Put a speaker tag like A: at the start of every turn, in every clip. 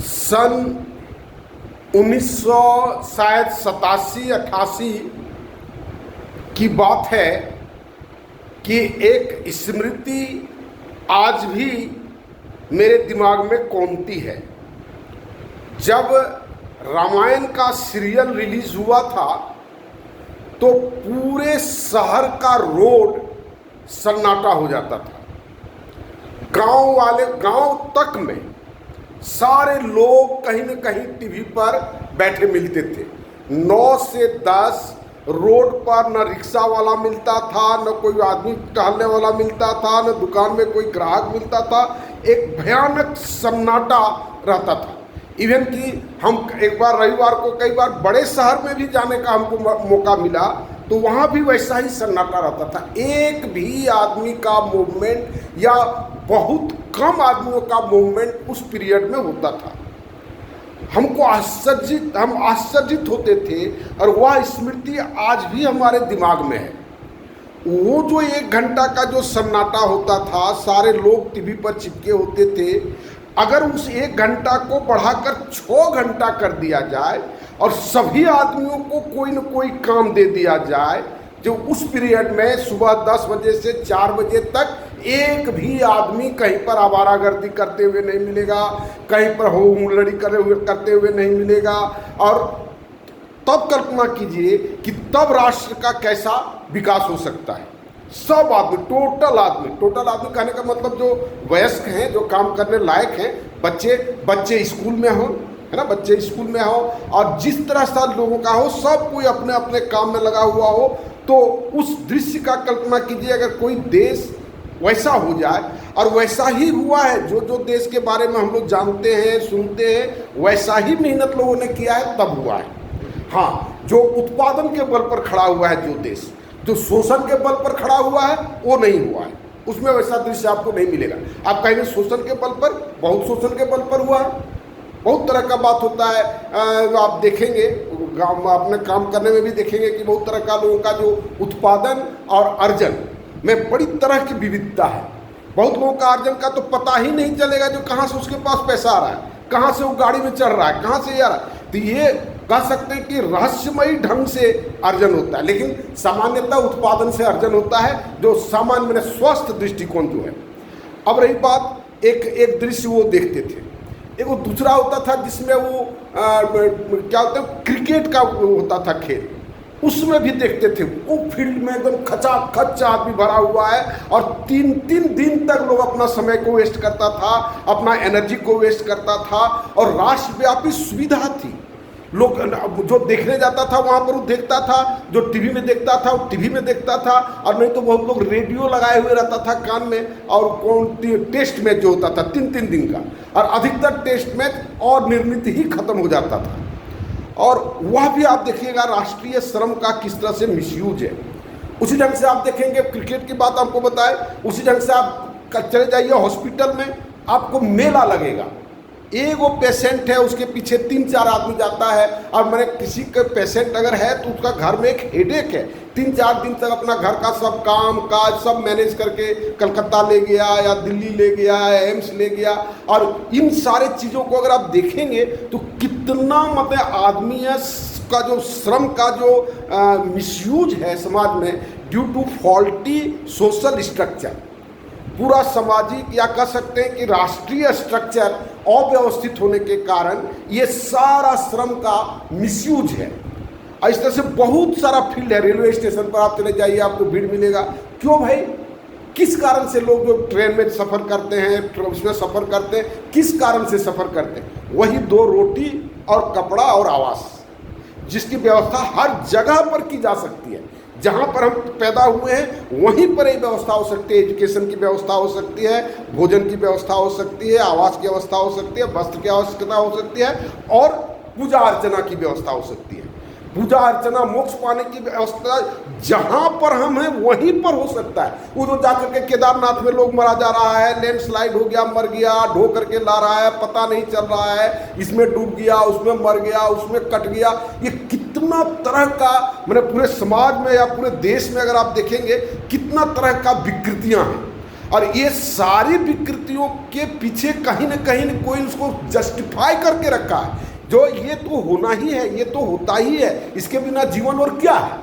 A: सन 1987-88 की बात है कि एक स्मृति आज भी मेरे दिमाग में कौंधती है। जब रामायण का सीरियल रिलीज हुआ था तो पूरे शहर का रोड सन्नाटा हो जाता था। गांव तक में सारे लोग कहीं न कहीं टीवी पर बैठे मिलते थे। 9 से 10 रोड पर न रिक्शा वाला मिलता था, न कोई आदमी टहलने वाला मिलता था, न दुकान में कोई ग्राहक मिलता था। एक भयानक सन्नाटा रहता था। इवन कि हम एक बार रविवार को कई बार बड़े शहर में भी जाने का हमको मौका मिला तो वहाँ भी वैसा ही सन्नाटा रहता था। एक भी आदमी का मूवमेंट या बहुत कम आदमियों का मूवमेंट उस पीरियड में होता था। हम आश्चर्यित होते थे और वह स्मृति आज भी हमारे दिमाग में है। वो जो 1 घंटा का जो सन्नाटा होता था, सारे लोग टीवी पर चिपके होते थे। अगर उस 1 घंटा को बढ़ाकर 6 घंटा कर दिया जाए और सभी आदमियों को कोई न कोई काम दे दिया जाए, जो उस पीरियड में सुबह 10 बजे से 4 बजे तक एक भी आदमी कहीं पर आवारागर्दी करते हुए नहीं मिलेगा, कहीं पर हुल्लड़ी करते हुए नहीं मिलेगा। और तब कल्पना कीजिए कि तब राष्ट्र का कैसा विकास हो सकता है। सब आदमी, टोटल आदमी कहने का मतलब जो वयस्क हैं, जो काम करने लायक हैं, बच्चे स्कूल में हों, है ना, बच्चे स्कूल में हो और जिस तरह से लोगों का हो, सब कोई अपने अपने काम में लगा हुआ हो। तो उस दृश्य का कल्पना कीजिए अगर कोई देश वैसा हो जाए। और वैसा ही हुआ है। जो देश के बारे में हम लोग जानते हैं, सुनते हैं, वैसा ही मेहनत लोगों ने किया है, तब हुआ है। हाँ, जो उत्पादन के बल पर खड़ा हुआ है जो देश, जो शोषण के बल पर खड़ा हुआ है, वो नहीं हुआ है। उसमें वैसा दृश्य आपको नहीं मिलेगा। आप कहेंगे शोषण के बल पर, बहुत शोषण के बल पर हुआ है। बहुत तरह का बात होता है। आप देखेंगे अपने काम करने में भी देखेंगे कि बहुत तरह का लोगों का जो उत्पादन और अर्जन में बड़ी तरह की विविधता है। बहुत लोगों का अर्जन का तो पता ही नहीं चलेगा जो कहाँ से उसके पास पैसा आ रहा है, कहाँ से वो गाड़ी में चढ़ रहा है, कहाँ से ये आ रहा है। तो ये कह सकते हैं कि रहस्यमयी ढंग से अर्जन होता है। लेकिन सामान्यतः उत्पादन से अर्जन होता है, जो सामान्य मैंने स्वस्थ दृष्टिकोण जो है। अब रही बात, एक दृश्य वो देखते थे। एक वो दूसरा होता था जिसमें वो क्या होता है, क्रिकेट का होता था खेल। उसमें भी देखते थे वो फील्ड में एकदम खचाखच आदमी भरा हुआ है और 3-3 दिन तक लोग अपना समय को वेस्ट करता था, अपना एनर्जी को वेस्ट करता था। और राष्ट्रव्यापी सुविधा थी। लोग जो देखने जाता था वहाँ पर वो देखता था, जो टीवी में देखता था वो टीवी में देखता था, और नहीं तो बहुत लोग रेडियो लगाए हुए रहता था कान में। और टेस्ट मैच जो होता था 3-3 दिन का, और अधिकतर टेस्ट मैच और निर्णीत ही खत्म हो जाता था। और वह भी आप देखिएगा राष्ट्रीय श्रम का किस तरह से मिसयूज है। उसी ढंग से आप देखेंगे, क्रिकेट की बात आपको बताए, उसी ढंग से आप चले जाइए हॉस्पिटल में, आपको मेला लगेगा। एक वो पेशेंट है, उसके पीछे 3-4 आदमी जाता है। और मैंने किसी का पेशेंट अगर है तो उसका घर में एक हेडेक है। 3-4 दिन तक अपना घर का सब काम काज सब मैनेज करके कलकत्ता ले गया या दिल्ली ले गया या एम्स ले गया। और इन सारे चीज़ों को अगर आप देखेंगे तो कितना मतलब आदमी का जो श्रम का जो मिसयूज है समाज में, due to faulty social structure. पूरा सामाजिक या कह सकते हैं कि राष्ट्रीय स्ट्रक्चर अव्यवस्थित होने के कारण ये सारा श्रम का मिसयूज है। और इस तरह से बहुत सारा फील्ड है। रेलवे स्टेशन पर आप चले जाइए, आपको भीड़ मिलेगा। क्यों भाई? किस कारण से लोग जो ट्रेन में सफ़र करते हैं, उसमें सफ़र करते हैं, किस कारण से सफ़र करते हैं? वही 2 रोटी और कपड़ा और आवास, जिसकी व्यवस्था हर जगह पर की जा सकती है। जहाँ पर हम पैदा हुए हैं वहीं पर ये व्यवस्था हो सकती है। एजुकेशन की व्यवस्था हो सकती है, भोजन की व्यवस्था हो सकती है, आवास की व्यवस्था हो सकती है, वस्त्र की आवश्यकता हो सकती है, और पूजा अर्चना की व्यवस्था हो सकती है। पूजा अर्चना, मोक्ष पाने की व्यवस्था जहाँ पर हम हैं वहीं पर हो सकता है। वो जो जाकर के केदारनाथ में लोग मरा जा रहा है, लैंडस्लाइड हो गया, मर गया, ढो करके ला रहा है, पता नहीं चल रहा है, इसमें डूब गया, उसमें मर गया, उसमें कट गया। ये कितना तरह का, मैंने पूरे समाज में या पूरे देश में अगर आप देखेंगे कितना तरह का विकृतियाँ हैं। और ये सारी विकृतियों के पीछे कहीं ना कहीं कोई उसको जस्टिफाई करके रखा है, जो ये तो होना ही है, ये तो होता ही है, इसके बिना जीवन और क्या है।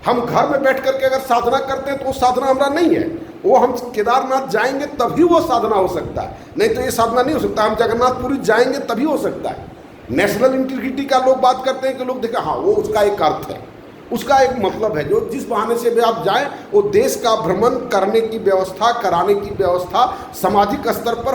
A: हम घर में बैठ करके अगर साधना करते हैं तो वो साधना हमारा नहीं है, वो हम केदारनाथ जाएंगे तभी वो साधना हो सकता है, नहीं तो ये साधना नहीं हो सकता। हम जगन्नाथपुरी जाएंगे तभी हो सकता है। नेशनल इंटीग्रिटी का लोग बात करते हैं कि लोग देखें, हाँ वो उसका एक अर्थ है, उसका एक मतलब है, जो जिस बहाने से भी आप जाएं वो देश का भ्रमण करने की व्यवस्था, कराने की व्यवस्था सामाजिक स्तर पर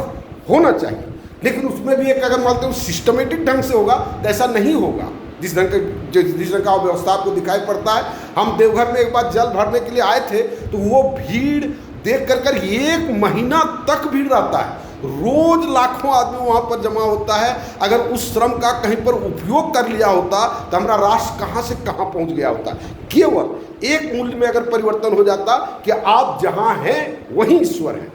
A: होना चाहिए। लेकिन उसमें भी एक अगर मानते हो सिस्टमेटिक ढंग से होगा तो ऐसा नहीं होगा जिस ढंग का व्यवस्था आपको दिखाई पड़ता है। हम देवघर में एक बार जल भरने के लिए आए थे तो वो भीड़ देख कर 1 महीना तक भीड़ रहता है, रोज लाखों आदमी वहाँ पर जमा होता है। अगर उस श्रम का कहीं पर उपयोग कर लिया होता तो हमारा राष्ट्र कहाँ से कहाँ पहुँच गया होता। केवल एक मूल्य में अगर परिवर्तन हो जाता कि आप जहाँ हैं वहीं ईश्वर है,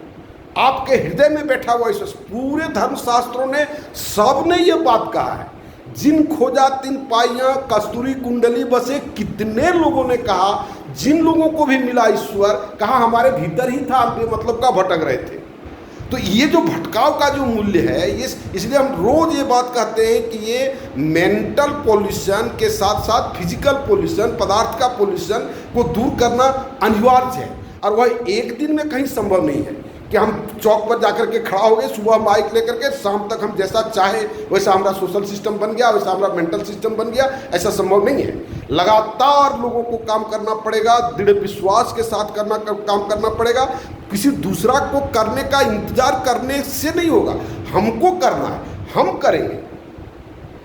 A: आपके हृदय में बैठा हुआ ईश्वर। पूरे धर्मशास्त्रों ने सब ने ये बात कहा है, जिन खोजा तिन पाइयां कस्तूरी कुंडली बसे। कितने लोगों ने कहा, जिन लोगों को भी मिला ईश्वर, कहा हमारे भीतर ही था, हम मतलब का भटक रहे थे। तो ये जो भटकाव का जो मूल्य है, ये इसलिए हम रोज ये बात कहते हैं कि ये मेंटल पॉल्यूशन के साथ साथ फिजिकल पॉल्यूशन, पदार्थ का पॉल्यूशन को दूर करना अनिवार्य है। और वह एक दिन में कहीं संभव नहीं है कि हम चौक पर जाकर के खड़ा हो गए, सुबह माइक लेकर के, शाम तक हम जैसा चाहे वैसा हमारा सोशल सिस्टम बन गया, वैसा हमारा मेंटल सिस्टम बन गया। ऐसा संभव नहीं है। लगातार लोगों को काम करना पड़ेगा, दृढ़ विश्वास के साथ काम करना पड़ेगा। किसी दूसरा को करने का इंतजार करने से नहीं होगा, हमको करना है, हम करेंगे।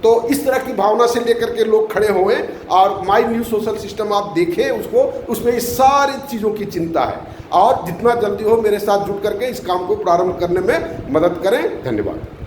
A: तो इस तरह की भावना से लेकर के लोग खड़े हुए और माई न्यू सोशल सिस्टम आप देखें उसको, उसमें इस सारी चीज़ों की चिंता है। और जितना जल्दी हो मेरे साथ जुट करके इस काम को प्रारंभ करने में मदद करें। धन्यवाद।